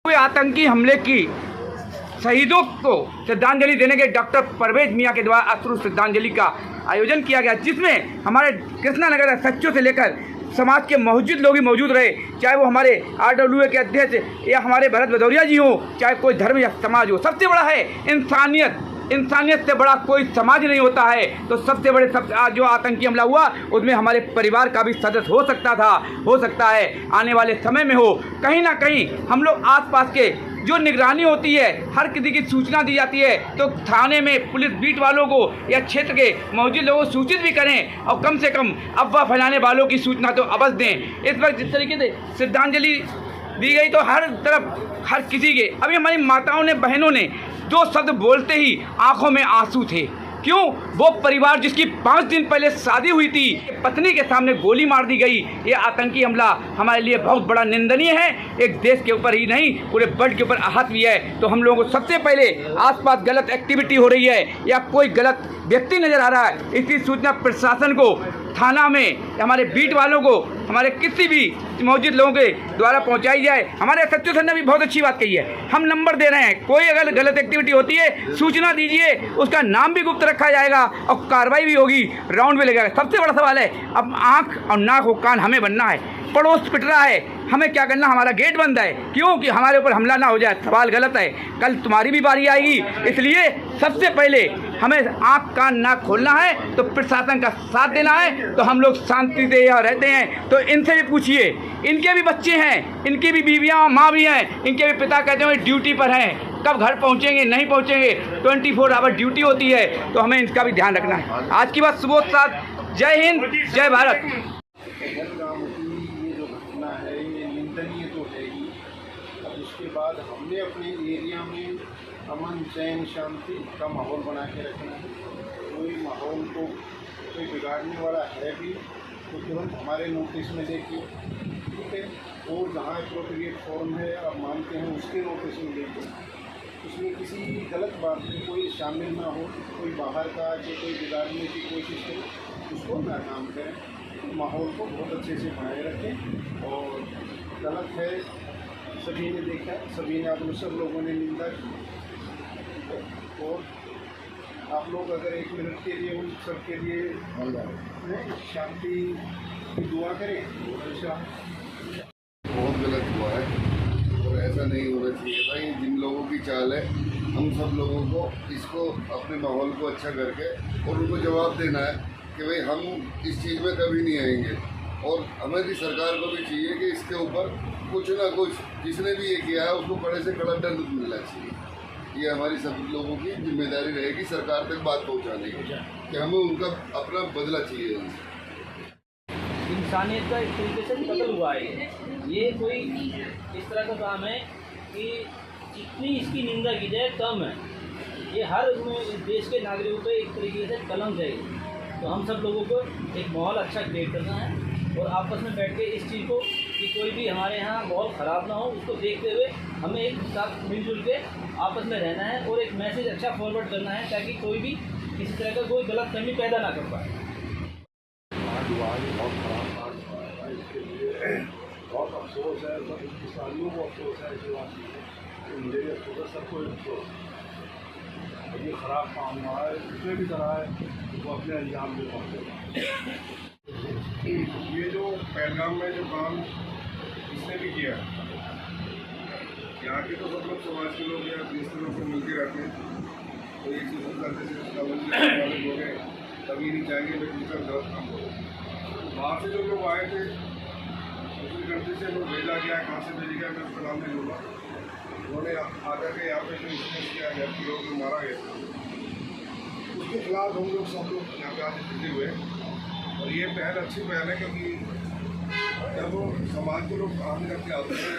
कोई आतंकी हमले की शहीदों को श्रद्धांजलि देने के डॉक्टर परवेज मियाँ के द्वारा अश्रु श्रद्धांजलि का आयोजन किया गया, जिसमें हमारे कृष्णा नगर सच्चों से लेकर समाज के मौजूद लोग ही मौजूद रहे, चाहे वो हमारे RWA के अध्यक्ष या हमारे भरत भदौरिया जी हों, चाहे कोई धर्म या समाज हो। सबसे बड़ा है इंसानियत। इंसानियत से बड़ा कोई समाज नहीं होता है। तो सबसे बड़े जो आतंकी हमला हुआ उसमें हमारे परिवार का भी सदस्य हो सकता है आने वाले समय में हो। कहीं ना कहीं हम लोग आसपास के जो निगरानी होती है, हर किसी की सूचना दी जाती है तो थाने में पुलिस बीट वालों को या क्षेत्र के मौजूद लोगों को सूचित भी करें और कम से कम अफवाह फैलाने वालों की सूचना तो अवश्य दें। इस वक्त जिस तरीके से श्रद्धांजलि दी गई तो हर तरफ हर किसी के, अभी हमारी माताओं ने, बहनों ने दो शब्द बोलते ही आंखों में आंसू थे। क्यों? वो परिवार जिसकी 5 दिन पहले शादी हुई थी, पत्नी के सामने गोली मार दी गई। ये आतंकी हमला हमारे लिए बहुत बड़ा निंदनीय है। एक देश के ऊपर ही नहीं, पूरे वर्ल्ड के ऊपर आहत भी है। तो हम लोगों को सबसे पहले आसपास गलत एक्टिविटी हो रही है या कोई गलत व्यक्ति नजर आ रहा है, इसकी सूचना प्रशासन को, थाना में, हमारे बीट वालों को, हमारे किसी भी मौजूद लोगों के द्वारा पहुंचाई जाए। हमारे सचिव सर ने भी बहुत अच्छी बात कही है, हम नंबर दे रहे हैं, कोई अगर गलत एक्टिविटी होती है सूचना दीजिए, उसका नाम भी गुप्त रखा जाएगा और कार्रवाई भी होगी, राउंड भी लगेगा। सबसे बड़ा सवाल है, अब आँख और नाक और कान हमें बनना है। पड़ोस पिट रहा है, हमें क्या करना, हमारा गेट बंद है, क्योंकि हमारे ऊपर हमला ना हो जाए। सवाल गलत है, कल तुम्हारी भी बारी आएगी। इसलिए सबसे पहले हमें आँख कान नाक खोलना है, तो प्रशासन का साथ देना है। तो हम लोग शांति से यहाँ रहते हैं, तो इनसे भी पूछिए, इनके भी बच्चे हैं, इनकी भी बीवियाँ माँ भी हैं, इनके भी पिता कहते हैं ड्यूटी पर हैं, कब घर पहुँचेंगे नहीं पहुँचेंगे, 24 आवर ड्यूटी होती है। तो हमें इसका भी ध्यान रखना है। आज की बात सुबह 7। जय हिंद, जय भारत। तो है ही। अब उसके बाद हमने अपने एरिया में अमन चैन शांति का माहौल बना के रखना है। कोई माहौल को कोई बिगाड़ने वाला है भी तो तुरंत हमारे नोटिस में देखिए, ठीक है। और जहाँ एप्रोप्रिएट फॉर्म है आप मानते हैं उसके नोटिस में देखिए, उसमें किसी गलत बात में कोई शामिल ना हो, कोई बाहर का जो कोई बिगाड़ने की कोशिश करे उसको ना काम करें। तो माहौल को बहुत अच्छे से बनाए रखें। और गलत है, सभी ने देखा, सभी ने, आप लोग सब लोगों ने निंदा की। और आप लोग अगर 1 मिनट के लिए उन सब के लिए शांति की दुआ करें। बहुत गलत हुआ है और ऐसा नहीं होना चाहिए था। ये जिन लोगों की चाल है, हम सब लोगों को इसको अपने माहौल को अच्छा करके और उनको जवाब देना है कि भाई हम इस चीज़ में कभी नहीं आएंगे। और हमारी सरकार को भी चाहिए कि इसके ऊपर कुछ ना कुछ, जिसने भी ये किया है उसको कड़े से कड़ा दंड मिलना चाहिए। ये हमारी सब लोगों की जिम्मेदारी रहेगी सरकार तक बात पहुंचाने की, कि हमें उनका अपना बदला चाहिए। इंसानियत का एक तरीके से कत्ल हुआ है। ये कोई इस तरह का काम है कि जितनी इसकी निंदा की जाए कम है। ये हर देश के नागरिकों पे एक तरीके से कलंक है। तो हम सब लोगों को एक माहौल अच्छा क्रिएट करना है और आपस में बैठ के इस चीज़ को, कि कोई भी हमारे यहाँ माहौल ख़राब ना हो, उसको देखते हुए हमें एक साथ मिलजुल के आपस में रहना है और एक मैसेज अच्छा फॉरवर्ड करना है, ताकि कोई भी किसी तरह का कोई गलतफहमी पैदा ना कर पाए। बहुत खराब बात है, इसके लिए बहुत अफसोस है, सब किसानियों को अफसोस है, मुझे भी अफसोस है, सबको अफसोस है। ये ख़राब काम हुआ है, जिसने भी करा है वो अपने अंजाम में पहुँचे। ये जो पहलगाम में जो काम इसने भी किया, यहाँ के तो सब लोग समाज के लोग या देश के लोग मिल के रहते हैं, तो एक चीज़ करते थे लोग हैं, कभी नहीं चाहेंगे मैं दूसरा गलत काम करूँ। बाहर से जो लोग आए थे, दूसरी कंट्री से लोग भेजा गया, कहाँ से भेजा गया मैं उसका नाम नहीं लूँगा, उन्होंने आकर के यहाँ पे जो इंसिडेंट किया गया, लोगों को मारा गया, उसके खिलाफ हम लोग सब लोग यहाँ पे आज जुटे हुए हैं। और ये पहल अच्छी पहल है, क्योंकि जब वो समाज के लोग आगे करके आते हैं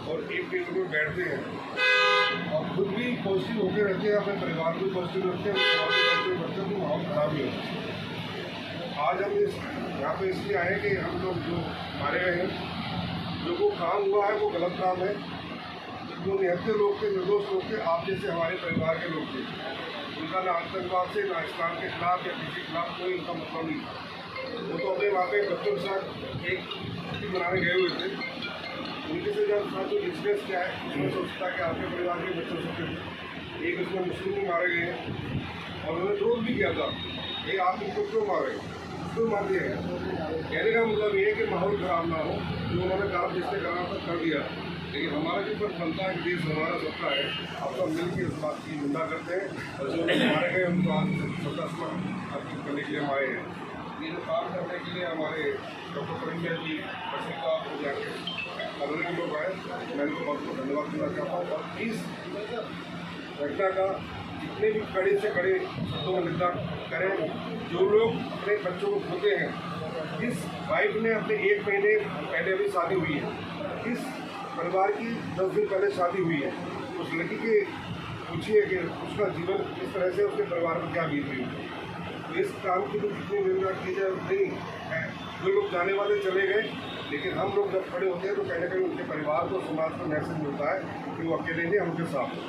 और एक टेबल में बैठते हैं और खुद भी पॉजिटिव होकर रहते हैं, अपने परिवार को भी पॉजिटिव रखते हैं, पॉजिटिव रखते हैं, तो माहौल खराब नहीं होता। आज हम यहाँ पे इसलिए आए कि हम लोग जो मारे गए हैं, जो वो काम हुआ है वो गलत काम है। जो निहत्थे लोग थे, निर्दोष लोग थे, आप जैसे हमारे परिवार के लोग थे, उनका ना आतंकवाद से, ना इस्लाम के खिलाफ या किसी के खिलाफ कोई उनका मतलब नहीं था। वो तो अपने वहाँ पे बच्चों के साथ एक छुट्टी मनाने गए हुए थे। उनके से जब साथ जो डिस्टेंस क्या है उसमें सोचता है कि आपके परिवार के बच्चों से एक उसमें मुस्लिम भी मारे गए हैं और उन्होंने विरोध भी किया था ये आप इनको क्यों मारे क्यों मार दिया गया। कहने का मतलब ये है कि माहौल खराब ना हो, जो उन्होंने काम जिसने करा था कर दिया, लेकिन हमारा जो पर बनता है कि देश हमारा सबका है, आप सब मिल के इस बात की निंदा करते हैं और जो लोग मारे गए उनको आज सत्ता अर्पित करने के लिए हम आए हैं। ये जो काम करने के लिए हमारे डॉक्टर परिंदर जी पत्रिका जाके के लोग आए, मैं इनको बहुत बहुत धन्यवाद देना चाहता हूँ और इस घटना का जितने भी कड़े से कड़े शब्दों में निंदा करें। जो लोग अपने बच्चों को खोते हैं, जिस वाइफ ने अपने 1 महीने पहले अभी शादी हुई है, इस परिवार की 10 दिन पहले शादी हुई है, उस लड़की के पूछिए कि उसका जीवन किस तरह से उसके परिवार में क्या बीत हुई। तो इस काम की तो जितनी निंदा की जाए नहीं है। जो लोग जाने वाले चले गए, लेकिन हम लोग जब खड़े होते हैं तो कहीं ना कहीं उनके परिवार को समाज को मैसेज मिलता है कि वो अकेले नहीं, हम उनके साथ हैं।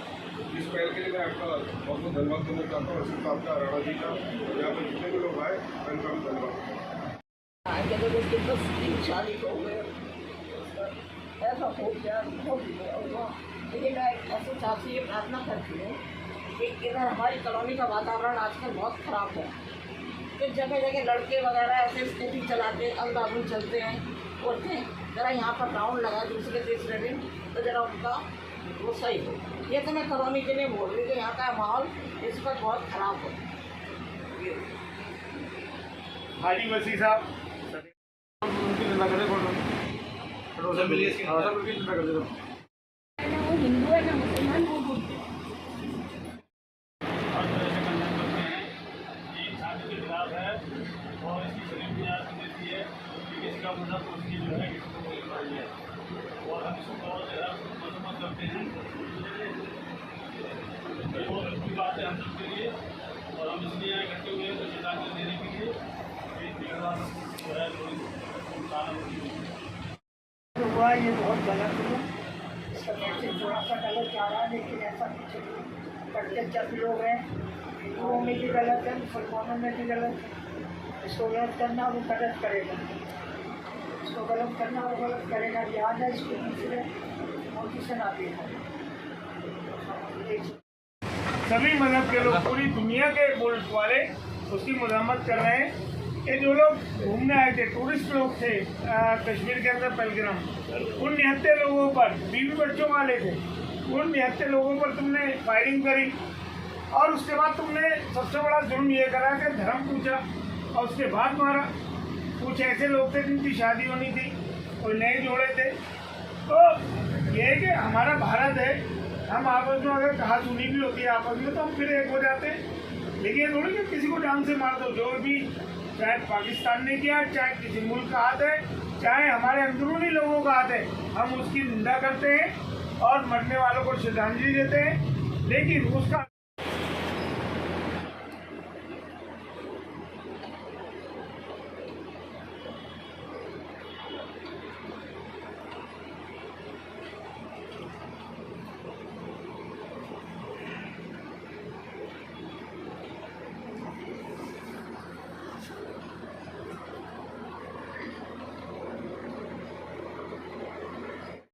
इस पहल के लिए मैं आपका बहुत बहुत धन्यवाद देना चाहता हूँ। सिर्फ आपका राणा जी का और यहाँ पर जितने भी लोग आए उनका भी धन्यवाद। शादी हो गए ऐसा हो गया लेकिन मैं ऐसे चाहती ये प्रार्थना करती हूँ कि इधर हमारी कॉलोनी का वातावरण आजकल बहुत ख़राब है। फिर जगह जगह लड़के वगैरह ऐसे स्कूटी चलाते अंधाधुंध चलते हैं बोलते हैं ज़रा यहाँ पर राउंड लगा दूसरे तीसरे दिन तो ज़रा उनका वो सही हो। ये तो मैं कॉलोनी के लिए बोल रही हूँ कि यहाँ का माहौल इस पर बहुत ख़राब हो। हाजी वसी साहब वो हिंदू है ना मुसलमान वो बोलते हैं। शादी के खिलाफ है और इसकी शरीफ बुनियाद पर देती है कि इसका मजहब उसकी जो है और हम इसको बहुत ज़्यादा मजम्मत करते हैं। बहुत अच्छी बात है हम सबके लिए और हम इसलिए इकट्ठे हुए तो श्रद्धांजलि देने के लिए जो है हुआ ये बहुत गलत हुआ। इसका मैसेज थोड़ा सा गलत जा रहा है, लेकिन ऐसा कुछ करके जब लोग हैं हिंदुओं में भी गलत है, मुसलमानों में भी गलत है। इसको गलत करना वो गलत करेगा, इसको गलत करना वो गलत करेगा। याद है इसको दूसरे मोदी से ना देखा। सभी मजहब के लोग पूरी दुनिया के मुल्क वाले उसकी मजम्मत कर रहे हैं। ये जो लोग घूमने आए थे, टूरिस्ट लोग थे कश्मीर के अंदर पहलगाम, उन 79 लोगों पर, बीवी बच्चों वाले थे, उन 79 लोगों पर तुमने फायरिंग करी और उसके बाद तुमने सबसे बड़ा जुर्म ये करा कि धर्म पूछा और उसके बाद मारा। कुछ ऐसे लोग थे जिनकी शादी होनी थी, कोई नए जोड़े थे। तो ये है कि हमारा भारत है, हम आपस में अगर कहा सुनी भी होती है आपस में तो हम फिर एक हो जाते हैं। लेकिन ये थोड़ी कि किसी को जान से मार दो। जो भी चाहे पाकिस्तान ने किया, चाहे किसी मुल्क का हाथ है, चाहे हमारे अंदरूनी लोगों का हाथ है, हम उसकी निंदा करते हैं और मरने वालों को श्रद्धांजलि देते हैं। लेकिन उसका